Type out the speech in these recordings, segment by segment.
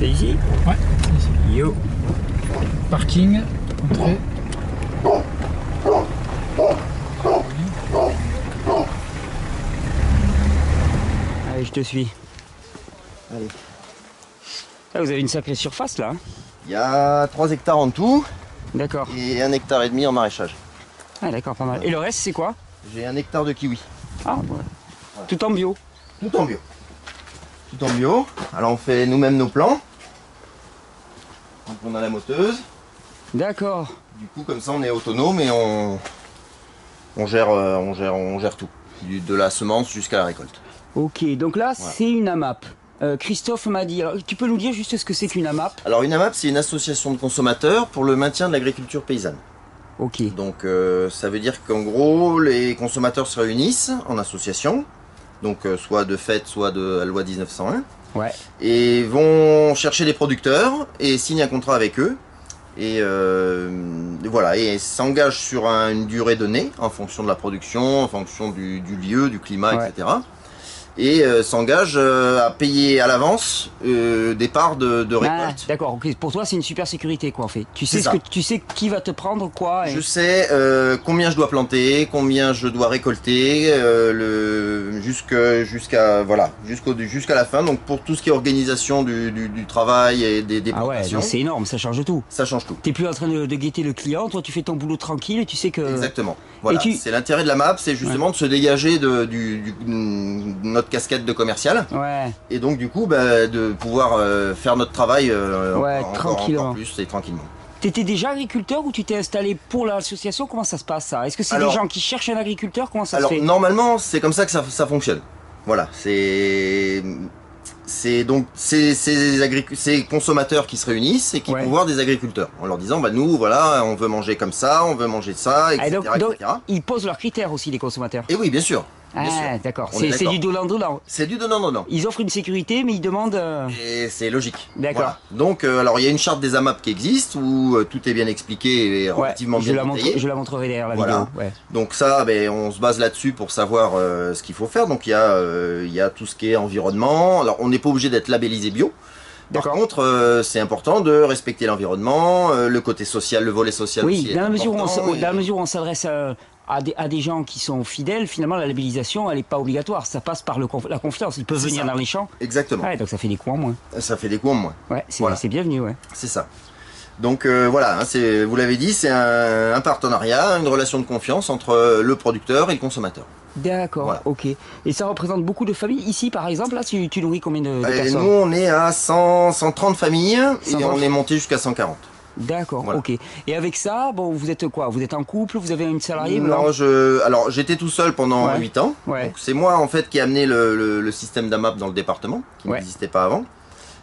C'est ici? Ouais, c'est ici. Yo. Parking, entrée. Allez, je te suis. Allez. Ah, vous avez une sacrée surface là. Il y a 3 hectares en tout D'accord. et 1,5 hectare en maraîchage. Ah d'accord, pas mal. Et le reste c'est quoi? J'ai 1 hectare de kiwi. Ah ouais. Tout en bio. Tout en bio. Tout en bio. Alors on fait nous-mêmes nos plants. Donc on a la moteuse. D'accord. Du coup comme ça on est autonome et on gère tout. De la semence jusqu'à la récolte. Ok, donc là Voilà. c'est une AMAP. Christophe m'a dit, alors, tu peux nous dire juste ce que c'est qu'une AMAP? Alors une AMAP c'est une association de consommateurs pour le maintien de l'agriculture paysanne. Ok. Donc ça veut dire qu'en gros les consommateurs se réunissent en association. Donc soit de fait, soit de la loi 1901. Ouais. Et vont chercher des producteurs et signent un contrat avec eux. Et voilà, et s'engagent sur une durée donnée en fonction de la production, en fonction du lieu, du climat, Ouais. etc. Et s'engagent à payer à l'avance des parts de Ah, récolte. d'accord, ok. Pour toi c'est une super sécurité quoi en fait. Tu sais C'est ça. tu sais qui va te prendre quoi. Et... Je sais combien je dois planter, combien je dois récolter, jusqu'à la fin. Donc pour tout ce qui est organisation du travail et des Ah ouais, plantations, donc c'est énorme, ça change tout. ça change tout. T'es plus en train de guetter le client, toi tu fais ton boulot tranquille et tu sais que... Exactement. Voilà. et tu- C'est l'intérêt de la MAP, c'est justement de se dégager de notre casquette de commercial. Ouais, Et donc du coup de pouvoir faire notre travail tranquillement. encore plus et tranquillement. t'étais déjà agriculteur ou tu t'es installé pour l'association? Comment ça se passe ça? Est-ce que c'est des Alors- gens qui cherchent un agriculteur? Comment ça Alors se fait? normalement c'est comme ça que ça fonctionne. Voilà, c'est donc ces consommateurs qui se réunissent et qui Ouais. vont voir des agriculteurs en leur disant bah nous voilà on veut manger comme ça, on veut manger ça, etc. Ah, donc, etc. ils posent leurs critères aussi les consommateurs. Et oui bien sûr. Bien Ah sûr. d'accord, On est c'est d'accord. du donnant-donnant. C'est du donnant-donnant. Ils offrent une sécurité mais ils demandent... Et c'est logique. D'accord. Voilà. Donc, alors il y a une charte des AMAP qui existe où tout est bien expliqué et relativement je bien la détaillé. je la montrerai derrière la Voilà. vidéo. Ouais. Donc ça, on se base là-dessus pour savoir ce qu'il faut faire. Donc il y a tout ce qui est environnement. Alors on n'est pas obligé d'être labellisé bio. Par D'accord. contre, c'est important de respecter l'environnement, le côté social, le volet social aussi. Oui, est dans la mesure où important dans la mesure où on s'adresse à des gens qui sont fidèles, finalement la labellisation elle n'est pas obligatoire, ça passe par la confiance, ils peuvent C'est venir ça. dans les champs. Exactement. Ouais, donc ça fait des coûts en moins. Ça fait des coûts en moins. Ouais, c'est Voilà. c'est bienvenu, ouais. C'est ça. Donc voilà, hein, vous l'avez dit, c'est un partenariat, une relation de confiance entre le producteur et le consommateur. D'accord, Voilà. ok. Et ça représente beaucoup de familles. Ici, par exemple, là, tu nourris combien de Et personnes? nous, on est à 130 familles et 130. on est monté jusqu'à 140. D'accord, Voilà. ok. Et avec ça, bon, vous êtes quoi? Vous êtes en couple? Vous avez une salariée? Non, alors j'étais tout seul pendant Ouais. 8 ans. Ouais. Donc c'est moi en fait qui ai amené le système d'AMAP dans le département, qui Ouais. n'existait pas avant.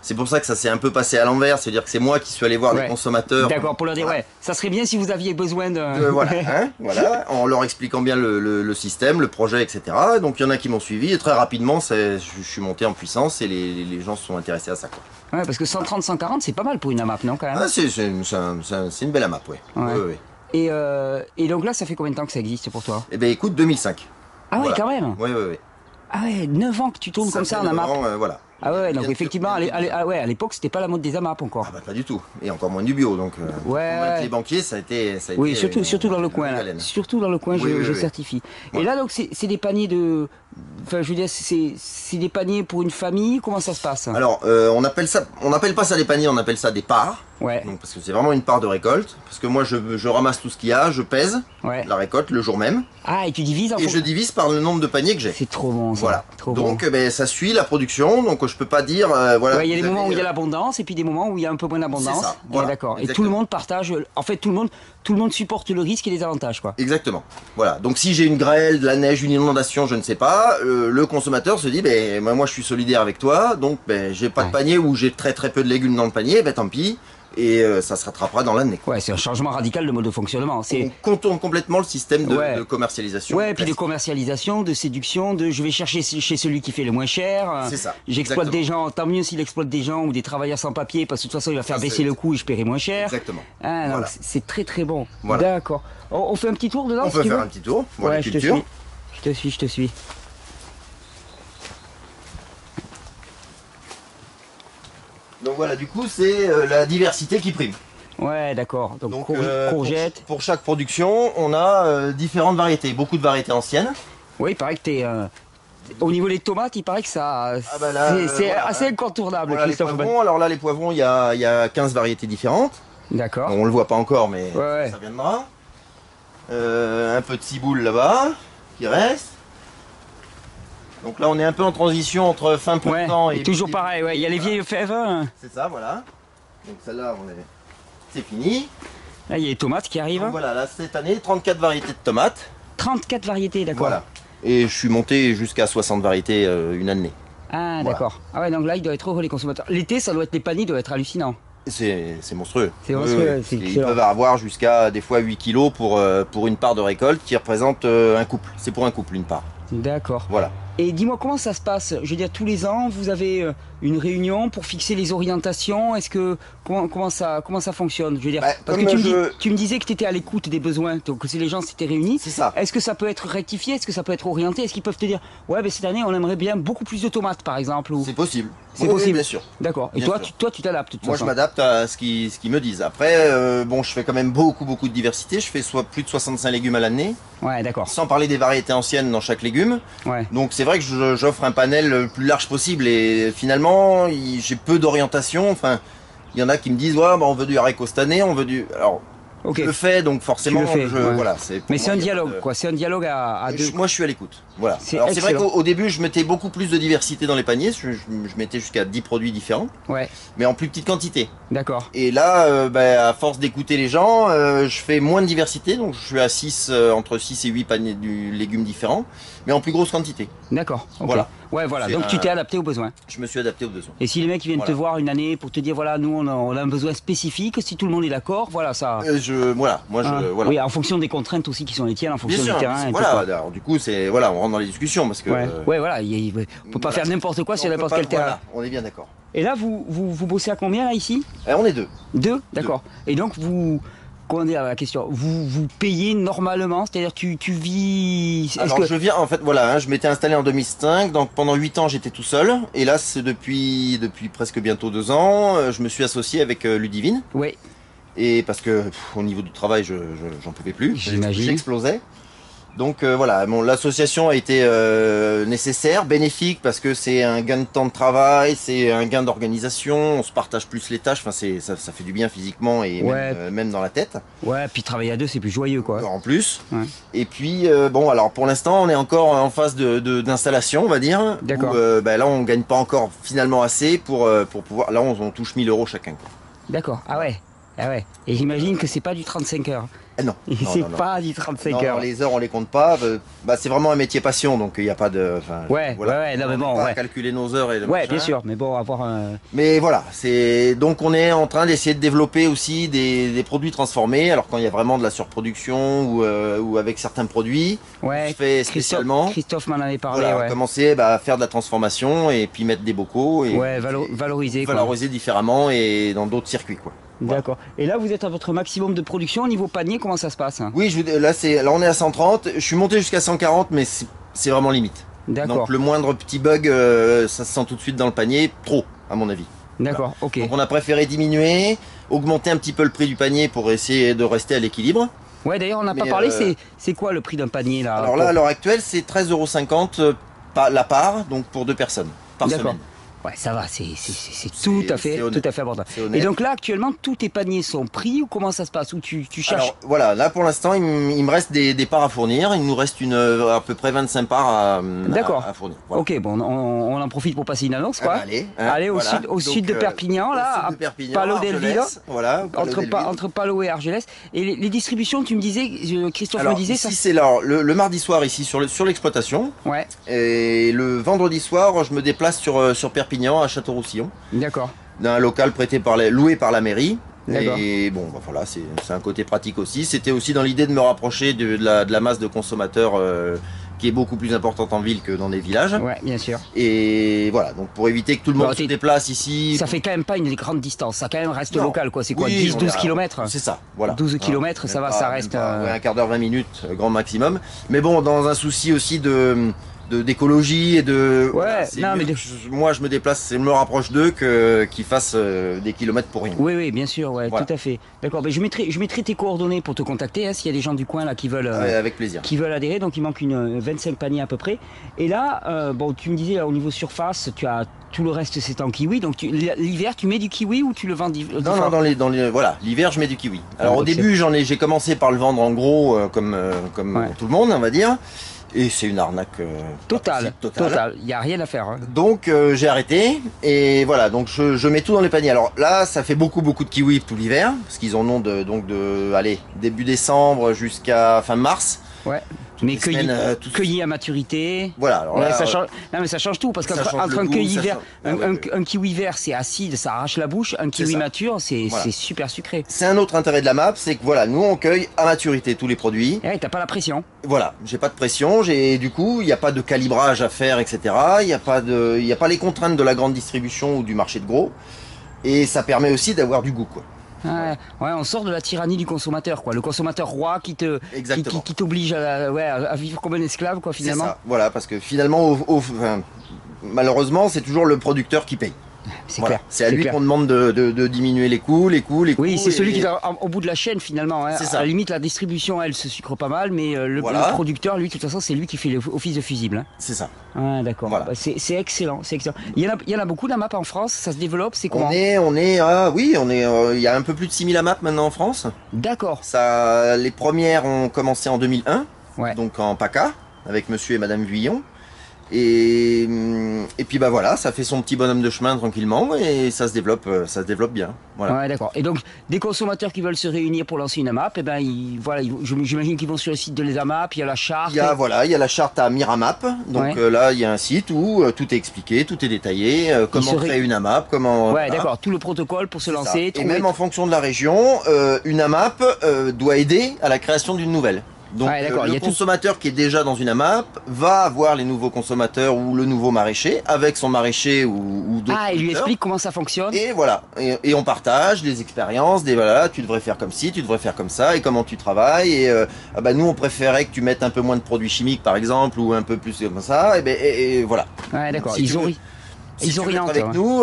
C'est pour ça que ça s'est un peu passé à l'envers, c'est-à-dire que c'est moi qui suis allé voir Ouais. les consommateurs. D'accord, pour leur dire, Voilà. ouais, ça serait bien si vous aviez besoin de... Voilà, hein, voilà, en leur expliquant bien le système, le projet, etc. Donc il y en a qui m'ont suivi et très rapidement, je suis monté en puissance et les gens se sont intéressés à ça. Quoi. Ouais, parce que 130, 140, c'est pas mal pour une AMAP, non, quand même? Ah, c'est une belle AMAP, ouais. Ouais. Ouais, ouais. Et donc là, ça fait combien de temps que ça existe pour toi? Eh ben écoute, 2005. Ah ouais, Voilà. quand même. Ouais, ouais, ouais. Ah ouais, 9 ans que tu tournes comme ça en fait AMAP. 9 ans, voilà. Ah ouais, donc Bien effectivement, sûr, bien sûr. à l'époque, c'était pas la mode des AMAP encore. Ah bah pas du tout, et encore moins du bio, donc Ouais. convaincre les banquiers, ça a été Oui, une- surtout dans le une coin, longue là. haleine. Surtout dans le coin, Oui, oui, je oui. certifie. Et Voilà. là, donc, c'est des paniers de... Enfin, je veux dire, c'est des paniers pour une famille. Comment ça se passe? Alors, on appelle pas ça des paniers, on appelle ça des parts. Ouais, Donc, parce que c'est vraiment une part de récolte. Parce que moi, je ramasse tout ce qu'il y a, je pèse ouais. la récolte le jour même, Ah, et tu divises en et je divise par le nombre de paniers que j'ai. C'est trop bon, ça. Voilà. Trop bon. Donc, ça suit la production. Donc, je peux pas dire, voilà. Ouais, il y a des vous moments où il y a avez, l'abondance et puis des moments où il y a un peu moins d'abondance. C'est ça, Ouais, voilà, d'accord. Et tout exactement. le monde partage. En fait, tout le monde supporte le risque et les avantages, quoi. Exactement. Voilà. Donc, si j'ai une grêle, de la neige, une inondation, je ne sais pas, le consommateur se dit, moi, je suis solidaire avec toi, donc, j'ai pas de Ouais. panier ou j'ai très peu de légumes dans le panier, tant pis. Et ça se rattrapera dans l'année. Ouais, c'est un changement radical de mode de fonctionnement. C'est On contourne complètement le système Ouais. de commercialisation. Ouais, puis de classique. commercialisation, de séduction, de je vais chercher chez celui qui fait le moins cher. C'est ça, J'exploite exactement. des gens, tant mieux s'il exploite des gens ou des travailleurs sans papier, parce que de toute façon il va faire Ça, baisser c'est- le coût et je paierai moins cher. Exactement. Ah, non, Voilà. c'est très très bon. Voilà. D'accord. On fait un petit tour dedans On si peut tu faire veux. un petit tour. Voir Ouais, les je te cultures. suis. Je te suis. Donc voilà, du coup, c'est la diversité qui prime. Ouais, d'accord. Donc, Donc, courgette. pour chaque production, on a différentes variétés, beaucoup de variétés anciennes. Oui, il paraît que t'es. Au niveau des tomates, il paraît que ça. Ah bah là, c'est voilà, assez incontournable, Voilà les Christophe. poivrons. Alors là, les poivrons, il y a 15 variétés différentes. D'accord. On le voit pas encore, mais Ouais. ça viendra. Un peu de ciboule là-bas, qui reste. Donc là, on est un peu en transition entre fin Ouais, printemps et et... toujours pareil, ouais. Il y a les vieilles fèves. Hein. C'est ça, voilà. Donc celle-là, c'est fini. Là, il y a les tomates qui arrivent. Donc voilà, là, cette année, 34 variétés de tomates. 34 variétés, d'accord. Voilà. Et je suis monté jusqu'à 60 variétés une année. Ah, Voilà. d'accord. Ah ouais, donc là, il doit être heureux, les consommateurs. L'été, ça doit être les paniers, doivent être hallucinants. C'est monstrueux. C'est monstrueux, c'est Ils excellent. peuvent avoir jusqu'à des fois 8 kilos pour une part de récolte qui représente un couple. C'est pour un couple une part. D'accord. Voilà. Et dis-moi, comment ça se passe? Je veux dire, tous les ans, vous avez une réunion pour fixer les orientations. Est-ce que comment ça fonctionne? Je veux dire, Bah, parce comme que je- tu me disais que tu étais à l'écoute des besoins, donc que si les gens s'étaient réunis. C'est ça. Est-ce que ça peut être rectifié? Est-ce que ça peut être orienté? Est-ce qu'ils peuvent te dire, ouais, ben cette année, on aimerait bien beaucoup plus de tomates, par exemple, ou... C'est possible. C'est Oui, possible. bien sûr. D'accord. Et Bien toi, sûr. tu t'adaptes de toute Moi, je façon. m'adapte à ce qu'ils me disent. Après, bon, je fais quand même beaucoup de diversité. Je fais plus de 65 légumes à l'année, Ouais, d'accord. sans parler des variétés anciennes dans chaque légume. Ouais. Donc c'est vrai que j'offre un panel le plus large possible et finalement, j'ai peu d'orientation. Enfin, il y en a qui me disent, ouais, bah, on veut du haricot cette année, on veut du... Alors, Ok. je le fais, donc forcément, Tu le fais, ouais. voilà. Mais c'est un dialogue, quoi. C'est un dialogue à deux. Moi, je suis à l'écoute. Voilà. C'est Alors, c'est vrai excellent. qu'au début, je mettais beaucoup plus de diversité dans les paniers. Je mettais jusqu'à 10 produits différents, Ouais, mais en plus petite quantité. d'accord. Et là, à force d'écouter les gens, je fais moins de diversité. Donc, je suis à 6, entre 6 et 8 paniers de légumes différents, mais en plus grosse quantité. D'accord. ok. Voilà. Ouais, voilà. C'est Donc tu un- t'es adapté aux besoins. Je me suis adapté aux besoins. Et si les mecs ils viennent Voilà. te voir une année pour te dire voilà, nous on a un besoin spécifique, si tout le monde est d'accord, voilà ça. Voilà, moi, Hein. voilà. Oui, en fonction des contraintes aussi qui sont les tiennes, en Bien fonction sûr, du terrain. et tout, voilà. quoi. Alors, du coup, on rentre dans les discussions parce que. Ouais, ouais, voilà. On peut pas voilà. faire n'importe quoi sur on peut n'importe pas- quel terrain. Voilà, on est bien d'accord. Et là, vous bossez à combien là ici? On est deux. Deux, d'accord. Et donc comment dire la question? Vous payez normalement, c'est-à-dire tu vis. Est-ce Alors que je viens, en fait, voilà, je m'étais installé en 2005, donc pendant 8 ans j'étais tout seul, et là c'est depuis presque bientôt 2 ans, je me suis associé avec Ludivine, ouais, et parce que au niveau du travail j'en pouvais plus, J'imagine. j'explosais. Donc voilà, bon, l'association a été nécessaire, bénéfique, parce que c'est un gain de temps de travail, c'est un gain d'organisation, on se partage plus les tâches, enfin ça fait du bien physiquement et Ouais. même dans la tête. ouais. Puis travailler à deux, c'est plus joyeux, quoi. En plus. Ouais. Et puis, bon, alors pour l'instant, on est encore en phase d'installation, on va dire. D'accord. Où, là, on gagne pas encore finalement assez pour pouvoir. Là, on touche 1000 euros chacun. Quoi. D'accord. Ah ouais. Ah ouais. Et j'imagine que c'est pas du 35 heures. Ah non. Et Non, c'est non, non. pas du 35 Non, heures. les heures, on les compte pas. C'est vraiment un métier passion, donc il n'y a pas de. Ouais, ouais, non, mais On bon, n'est pas à ouais. calculer nos heures et le Ouais, machin. bien sûr, mais bon, avoir un. Mais voilà, donc on est en train d'essayer de développer aussi des produits transformés. Alors quand il y a vraiment de la surproduction ou avec certains produits, Ouais, je fais spécialement. Christophe m'en avait parlé, Voilà, ouais. commencer à faire de la transformation et puis mettre des bocaux et Ouais, valoriser, quoi. valoriser différemment et dans d'autres circuits quoi. D'accord. Et là, vous êtes à votre maximum de production au niveau panier, comment ça se passe? Oui, là on est à 130, je suis monté jusqu'à 140 mais c'est vraiment limite. D'accord. Donc le moindre petit bug ça se sent tout de suite dans le panier, trop à mon avis. D'accord, ok. Donc on a préféré diminuer, augmenter un petit peu le prix du panier pour essayer de rester à l'équilibre. Ouais, d'ailleurs, on n'a pas Mais, parlé, c'est quoi le prix d'un panier là? Alors là à l'heure actuelle, c'est 13,50 € la part donc pour 2 personnes par D'accord. semaine. Ouais, ça va, c'est tout à fait abordable. C'est honnête. Et donc là, actuellement, tous tes paniers sont pris ou comment ça se passe? Ou tu cherches? Alors voilà, là pour l'instant il me reste des parts à fournir, il nous reste à peu près 25 parts D'accord. à fournir. Voilà. Ok, bon, on en profite pour passer une annonce, quoi. Allez, Allez, au voilà. sud de Donc, Perpignan, là, au sud de Perpignan, Palo del Argelès, Vila. voilà, Palo del Vila. Entre Palo et Argelès. Et les distributions, tu me disais, Christophe Alors me disait, ici ça. c'est le mardi soir ici sur l'exploitation Ouais, et le vendredi soir je me déplace sur Perpignan à Château-Roussillon. d'accord. D'un local loué par la mairie. D'accord. Et bon, voilà, c'est un côté pratique aussi. C'était aussi dans l'idée de me rapprocher de la masse de consommateurs qui est beaucoup plus importante en ville que dans les villages. Ouais, bien sûr. Et voilà, donc pour éviter que tout le monde Bon, se déplace ici. Ça fait quand même pas une grande distance, ça quand même reste Non. local, quoi. C'est quoi, Oui, 10-12 on est km? C'est ça, voilà. 12 kilomètres, Même ça va, pas- ça même reste, pas, ouais, un quart d'heure, 20 minutes, grand maximum. Mais bon, dans un souci aussi de d'écologie et de... Ouais, c'est non, mieux mais que moi je me déplace, je me rapproche d'eux qu'ils fassent des kilomètres pour rien. Oui, oui, bien sûr, ouais, Voilà. tout à fait. D'accord, ben, je mettrai tes coordonnées pour te contacter, hein, s'il y a des gens du coin là Avec plaisir. qui veulent adhérer, donc il manque 25 paniers à peu près. Et là, bon, tu me disais là, au niveau surface, tu as tout le reste c'est en kiwi, donc l'hiver tu mets du kiwi ou tu le vends Non, voilà, l'hiver je mets du kiwi. Alors au donc début j'ai commencé par le vendre en gros comme Ouais. tout le monde on va dire, et c'est une arnaque Total, totale. total, il n'y a rien à faire. Hein. Donc j'ai arrêté et voilà, donc je mets tout dans les paniers. Alors là ça fait beaucoup de kiwis tout l'hiver, parce qu'ils en ont allez, début décembre jusqu'à fin mars. Ouais. Mais les semaines, cueilli à maturité. Voilà, alors Ouais, là, ça change. Non mais ça change tout parce ça qu'entre change le un goût, kiwi ça vert, change- Ah ouais. un kiwi vert c'est acide, ça arrache la bouche. Un kiwi ça. mature c'est Voilà. super sucré. C'est un autre intérêt de la MAP, c'est que voilà, nous on cueille à maturité tous les produits. Et ouais, t'as pas la pression. Voilà, j'ai pas de pression, du coup, il n'y a pas de calibrage à faire, etc. Il n'y a pas les contraintes de la grande distribution ou du marché de gros. Et ça permet aussi d'avoir du goût, quoi. Ouais, ouais, on sort de la tyrannie du consommateur, quoi. Le consommateur roi Exactement. qui t'oblige à vivre comme un esclave, quoi, C'est finalement. ça, voilà, parce que finalement, malheureusement, c'est toujours le producteur qui paye. C'est Voilà. clair. C'est à lui clair. qu'on demande de diminuer les coûts. Oui, c'est celui et- qui est au bout de la chaîne, finalement. Hein. C'est ça. À la limite, la distribution, elle, se sucre pas mal, mais Voilà. le producteur, lui, de toute façon, c'est lui qui fait l'office de fusible. Hein. C'est ça. Ouais, d'accord. Voilà. Bah, c'est excellent, c'est excellent. Il y en a beaucoup, la map en France, ça se développe, c'est comment? Il y a un peu plus de 6000 AMAP maintenant en France. D'accord. Ça, les premières ont commencé en 2001, Ouais. donc en PACA, avec monsieur et madame Vuillon. Et puis bah voilà, ça fait son petit bonhomme de chemin tranquillement et ça se développe bien. Voilà. Ouais, d'accord. Et donc, des consommateurs qui veulent se réunir pour lancer une AMAP, eh ben, j'imagine qu'ils vont sur le site de les AMAP, il y a la charte. Il y a la charte à Miramap, donc Ouais. là il y a un site où tout est expliqué, tout est détaillé, comment créer une AMAP, comment... Ouais, voilà. d'accord. Tout le protocole pour se C'est ça. lancer. Et trouver- même en fonction de la région, une AMAP doit aider à la création d'une nouvelle. Donc Ouais, d'accord, il y le a tout- consommateur qui est déjà dans une AMAP va avoir les nouveaux consommateurs ou le nouveau maraîcher avec son maraîcher ou d'autres Ah, il lui producteurs. explique comment ça fonctionne. Et voilà, et on partage des expériences, voilà, tu devrais faire comme ci, tu devrais faire comme ça, et comment tu travailles. Et nous on préférait que tu mettes un peu moins de produits chimiques par exemple, ou un peu plus comme ça. Et voilà. Ouais, d'accord. Si tu veux- Si Ils tu veux être orientent. avec ouais. nous,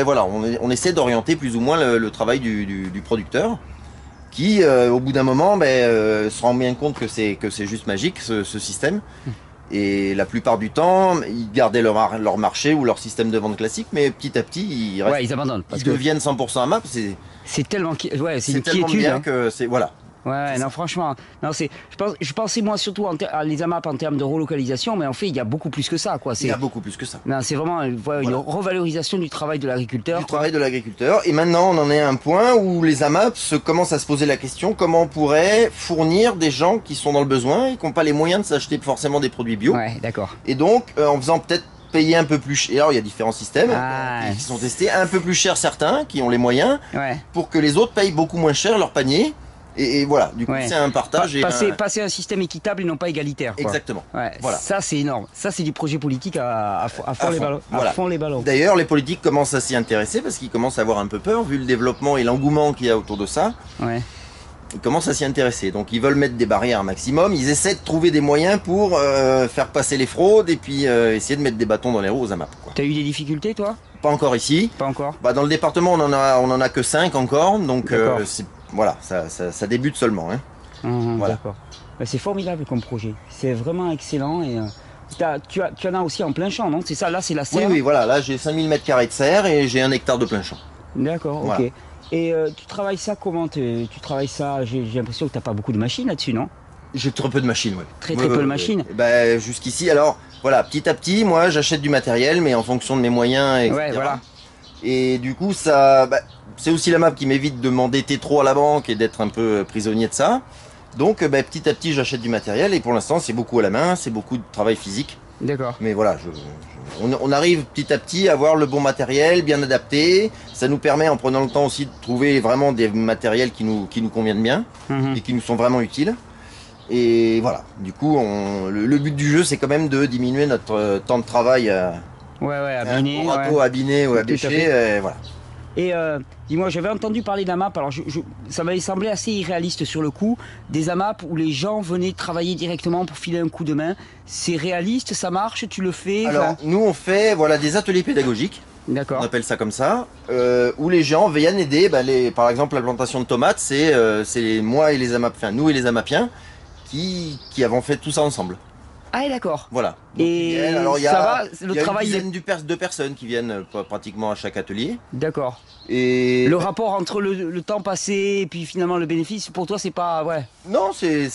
voilà, on essaie d'orienter plus ou moins le travail du producteur, qui au bout d'un moment se rend bien compte que c'est juste magique ce système. Et la plupart du temps, ils gardaient leur marché ou leur système de vente classique, mais petit à petit, Ouais, ils abandonnent. Parce ils que deviennent 100% AMAP. c'est tellement. Ouais, c'est C'est une tellement quiétude. bien Hein. que c'est... Voilà. Ouais, non, franchement, non, je pensais moi surtout à les AMAP en termes de relocalisation, mais en fait, il y a beaucoup plus que ça, quoi. Il y a beaucoup plus que ça. Non, c'est vraiment une revalorisation du travail de l'agriculteur. Du travail de l'agriculteur. Et maintenant, on en est à un point où les AMAP commencent à se poser la question comment on pourrait fournir des gens qui sont dans le besoin et qui n'ont pas les moyens de s'acheter forcément des produits bio. Ouais, d'accord. Et donc, en faisant peut-être payer un peu plus cher. Et alors, il y a différents systèmes Ah. qui sont testés. Un peu plus cher certains, qui ont les moyens, Ouais. pour que les autres payent beaucoup moins cher leur panier. Et voilà, du coup, Ouais. c'est un partage. et Passer à un système équitable et non pas égalitaire. Quoi. Exactement. Ouais, Voilà. ça c'est énorme. Ça c'est du projet politique à fond fond, les ballons. voilà. À fond les ballons. D'ailleurs, les politiques commencent à s'y intéresser parce qu'ils commencent à avoir un peu peur, vu le développement et l'engouement qu'il y a autour de ça. Ouais. Ils commencent à s'y intéresser. Donc, ils veulent mettre des barrières un maximum. Ils essaient de trouver des moyens pour faire passer les fraudes et puis essayer de mettre des bâtons dans les roues aux AMAP. Quoi. T'as eu des difficultés toi? Pas encore ici. Pas encore. Dans le département, on en a que 5 encore. Donc, D'accord. voilà, ça débute seulement. Hein. Voilà. D'accord. Bah, c'est formidable comme projet. C'est vraiment excellent et tu en as aussi en plein champ, non? C'est ça, là c'est la Oui, serre. oui, voilà. Là, j'ai 5000 m² de serre et j'ai 1 hectare de plein champ. D'accord, Voilà. ok. Et tu travailles ça comment? Tu travailles ça, j'ai l'impression que t'as pas beaucoup de machines là-dessus, non? J'ai très peu de machines, ouais. Très peu de machines. Jusqu'ici, alors, voilà, petit à petit, moi, j'achète du matériel, mais en fonction de mes moyens, etc. Ouais, voilà. Et du coup, c'est aussi la map qui m'évite de m'endetter trop à la banque et d'être un peu prisonnier de ça. Donc, petit à petit, j'achète du matériel et pour l'instant, c'est beaucoup à la main, c'est beaucoup de travail physique. D'accord. Mais voilà, on arrive petit à petit à avoir le bon matériel, bien adapté. Ça nous permet, en prenant le temps aussi, de trouver vraiment des matériels qui nous conviennent bien Mhm. et qui nous sont vraiment utiles. Et voilà, du coup, le but du jeu, c'est quand même de diminuer notre temps de travail Ouais, un abîmer. gros râteau à biner ou à Tout à bêcher. fait. Voilà. Et dis-moi, j'avais entendu parler d'AMAP, alors ça m'avait semblé assez irréaliste sur le coup, des AMAP où les gens venaient travailler directement pour filer un coup de main. C'est réaliste, ça marche, tu le fais? Alors, nous on fait voilà, des ateliers pédagogiques, on D'accord. appelle ça comme ça, où les gens viennent aider, par exemple la plantation de tomates, c'est moi et les AMAP, enfin nous et les AMAPiens, qui avons fait tout ça ensemble. Ah, d'accord. Voilà. Donc, Et ils viennent. Alors, il y ça a, va, le il y a travail... une dizaine de personnes qui viennent pratiquement à chaque atelier. D'accord. Et Le rapport entre le temps passé et puis finalement le bénéfice, pour toi c'est pas... Ouais. non, c'est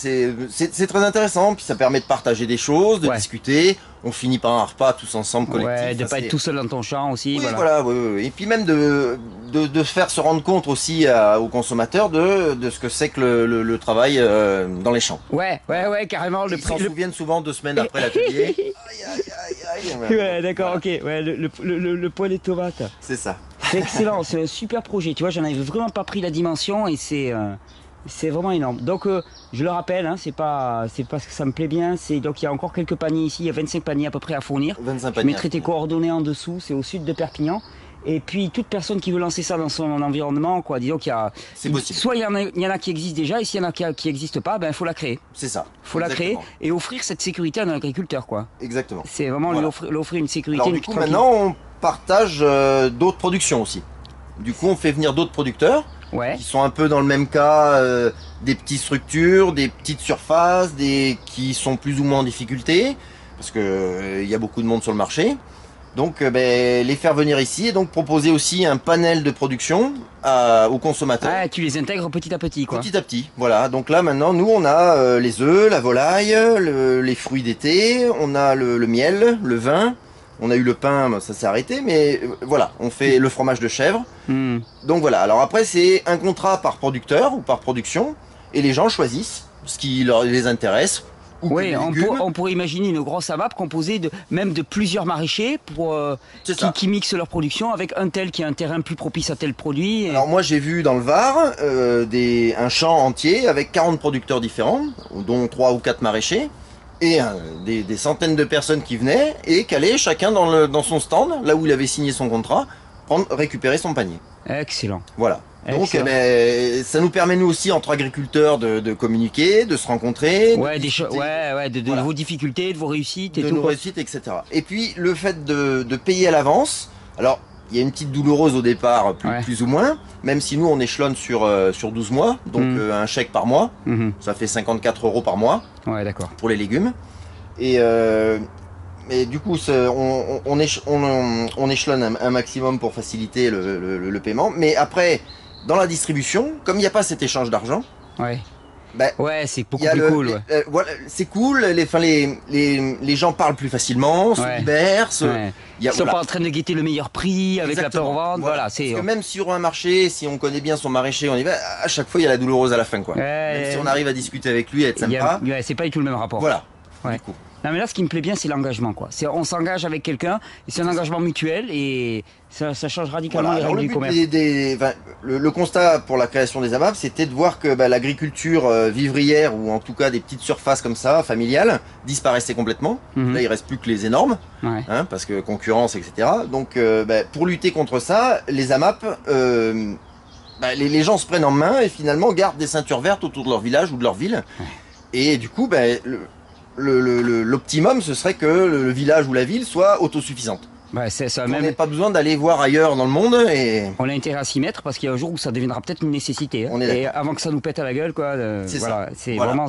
très intéressant, puis ça permet de partager des choses, de Ouais. discuter. On finit par un repas tous ensemble collectif. Ouais, de Enfin, pas être tout seul dans ton champ aussi. Oui, voilà. voilà, oui. Et puis même de faire se rendre compte aussi aux consommateurs de ce que c'est que le travail dans les champs. Ouais, carrément. Ils s'en souviennent souvent 2 semaines après l'atelier. Ouais, d'accord, ok. Ouais, le poêle des tomates. C'est ça. C'est excellent, c'est un super projet. Tu vois, j'en avais vraiment pas pris la dimension et c'est vraiment énorme. Donc, je le rappelle, hein, c'est pas parce que ça me plaît bien. Donc, il y a encore quelques paniers ici. Il y a 25 paniers à peu près à fournir. 25 Je paniers. mettrai tes coordonnées en dessous. C'est au sud de Perpignan. Et puis, toute personne qui veut lancer ça dans son environnement, quoi, disons qu'il y a... C'est possible. Soit il y en a qui existent déjà, et s'il y en a qui n'existent pas, ben, il faut la créer. C'est ça. Faut la créer et offrir cette sécurité à un agriculteur, quoi. Exactement. C'est vraiment Voilà. lui offrir une sécurité. Alors du coup maintenant on partage d'autres productions aussi. Du coup on fait venir d'autres producteurs Ouais. qui sont un peu dans le même cas, des petites structures, des petites surfaces, qui sont plus ou moins en difficulté parce que il y a beaucoup de monde sur le marché. Donc les faire venir ici et donc proposer aussi un panel de production aux consommateurs. Ah, tu les intègres petit à petit, quoi. Petit à petit, voilà. Donc là maintenant, nous on a les œufs, la volaille, les fruits d'été, on a le miel, le vin, on a eu le pain, ça s'est arrêté, mais voilà, on fait le fromage de chèvre. Hmm. Donc voilà. Alors après c'est un contrat par producteur ou par production, et les gens choisissent ce qui les intéresse. Oui, on pourrait imaginer une grosse AMAP composée même de plusieurs maraîchers qui mixent leur production avec un tel qui a un terrain plus propice à tel produit. Alors moi j'ai vu dans le Var un champ entier avec 40 producteurs différents, dont 3 ou 4 maraîchers, et des centaines de personnes qui venaient et qui allaient chacun dans son stand, là où il avait signé son contrat, récupérer son panier. Excellent. Voilà. Donc ça nous permet nous aussi entre agriculteurs de communiquer, de se rencontrer, de vos difficultés, de vos réussites et de tout. nos réussites, etc. Et puis le fait de payer à l'avance, alors il y a une petite douloureuse au départ, plus ou moins, même si nous on échelonne sur 12 mois, donc un chèque par mois, ça fait 54 € par mois pour les légumes. Et du coup, on échelonne un maximum pour faciliter le paiement. Mais après, dans la distribution, comme il n'y a pas cet échange d'argent, c'est beaucoup plus cool. Voilà, c'est cool. Les gens parlent plus facilement, se libèrent. Ils sont pas en train de guetter le meilleur prix avec la peur au ventre. Voilà, Parce que même sur un marché, si on connaît bien son maraîcher, on y va. À chaque fois, il y a la douloureuse à la fin, quoi. Même si on arrive à discuter avec lui, à être sympa. C'est pas du tout le même rapport. Voilà. Du coup. Non mais là ce qui me plaît bien c'est l'engagement quoi. On s'engage avec quelqu'un et c'est un engagement mutuel et ça change radicalement les règles du commerce. Le constat pour la création des AMAP c'était de voir que l'agriculture vivrière ou en tout cas des petites surfaces comme ça, familiales, disparaissait complètement. Là il reste plus que les énormes, parce que concurrence etc. Donc pour lutter contre ça, les AMAP, les gens se prennent en main et finalement gardent des ceintures vertes autour de leur village ou de leur ville. Et du coup l'optimum ce serait que le village ou la ville soit autosuffisante. On n'a pas besoin d'aller voir ailleurs dans le monde et... On a intérêt à s'y mettre parce qu'il y a un jour où ça deviendra peut-être une nécessité. Et avant que ça nous pète à la gueule quoi. Vraiment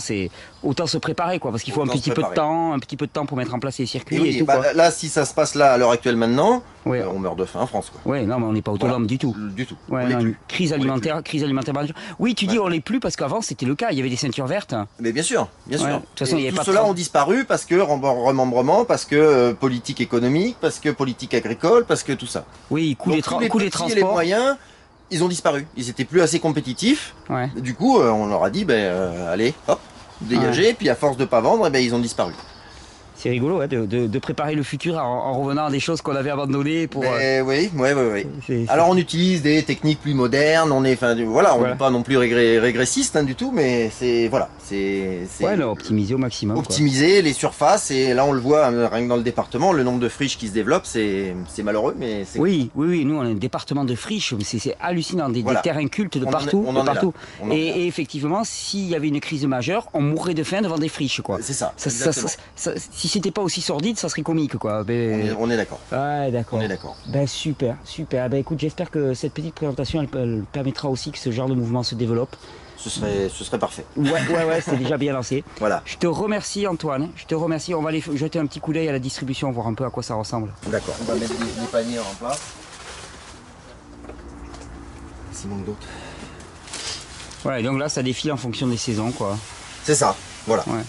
autant se préparer quoi parce qu'il faut un petit peu de temps pour mettre en place les circuits et tout, quoi. Là si ça se passe là à l'heure actuelle maintenant, on meurt de faim en France quoi. Oui, non mais on n'est pas autonome du tout. Du tout. Une crise alimentaire. Oui, tu dis on l'est plus parce qu'avant c'était le cas, il y avait des ceintures vertes. Mais bien sûr. De toute façon, tout cela ont disparu parce que remembrement, parce que politique économique, parce que politique agricole, parce que tout ça. Oui, coût des transports. Et les moyens, ils ont disparu. Ils étaient plus assez compétitifs. Du coup, on leur a dit, allez, hop, dégagez. Puis à force de pas vendre, ils ont disparu. C'est rigolo ouais, de préparer le futur en revenant à des choses qu'on avait abandonnées pour. Oui. C'est- Alors on utilise des techniques plus modernes, on est, on Voilà. n'est pas non plus régressiste du tout, mais c'est Ouais, non, optimiser au maximum. Quoi. optimiser les surfaces et là on le voit rien que dans le département, le nombre de friches qui se développent, c'est malheureux, mais c'est Oui, nous on a un département de friches, mais c'est hallucinant, des Voilà. terrains cultes de On en est- partout, on en est là. On en est là. Et effectivement, s'il y avait une crise majeure, on mourrait de faim devant des friches, quoi. C'est ça. Ça, exactement. si c'était pas aussi sordide, ça serait comique, quoi. On est d'accord. Ouais, d'accord. On est d'accord. Ben super. Ben écoute, j'espère que cette petite présentation, elle permettra aussi que ce genre de mouvement se développe. Ce serait parfait. Ouais, c'est déjà bien lancé. Voilà. Je te remercie Antoine, je te remercie. On va aller jeter un petit coup d'œil à la distribution, voir un peu à quoi ça ressemble. D'accord. On va mettre les paniers en place. S'il manque d'autres. Ouais, donc là ça défile en fonction des saisons, quoi. C'est ça. Voilà. Ouais.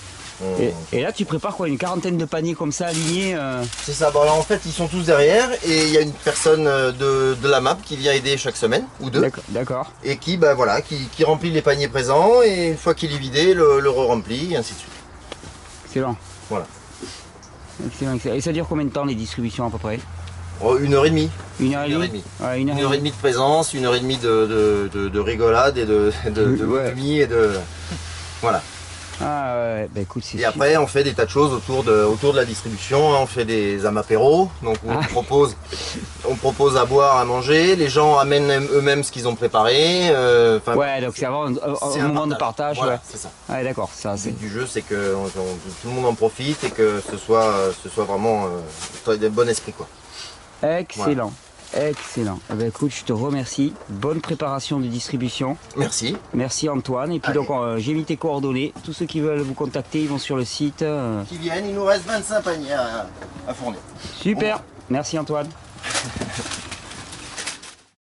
On- Et là, tu prépares quoi, une quarantaine de paniers comme ça, alignés C'est ça. Bon, alors, en fait, ils sont tous derrière et il y a une personne de la MAP qui vient aider chaque semaine ou deux D'accord. et qui remplit les paniers présents et une fois qu'il est vidé, le re-remplit et ainsi de suite. Excellent. Voilà. Excellent. Et ça dure combien de temps les distributions à peu près? Oh, 1h30. 1h30. Ouais, 1h30 de présence, 1h30 de rigolade et de Ouais. bonhomie et de. Voilà. Ah ouais, bah écoute, c'est Et après, on fait des tas de choses autour de la distribution. On fait des amapéros. Donc, on propose à boire, à manger. Les gens amènent eux-mêmes ce qu'ils ont préparé. Ouais, donc c'est vraiment c'est un un moment de partage. Voilà, Ouais, c'est ça. ouais d'accord. Ça, Le c'est but du jeu, c'est que tout le monde en profite et que ce soit vraiment de bon esprit, quoi. excellent. Excellent. Eh ben, écoute, je te remercie. Bonne préparation de distribution. Merci. Merci Antoine. Et puis Allez. donc, j'ai mis tes coordonnées. Tous ceux qui veulent vous contacter, ils vont sur le site. Qui viennent, il nous reste 25 paniers à fournir. Super. Merci Antoine.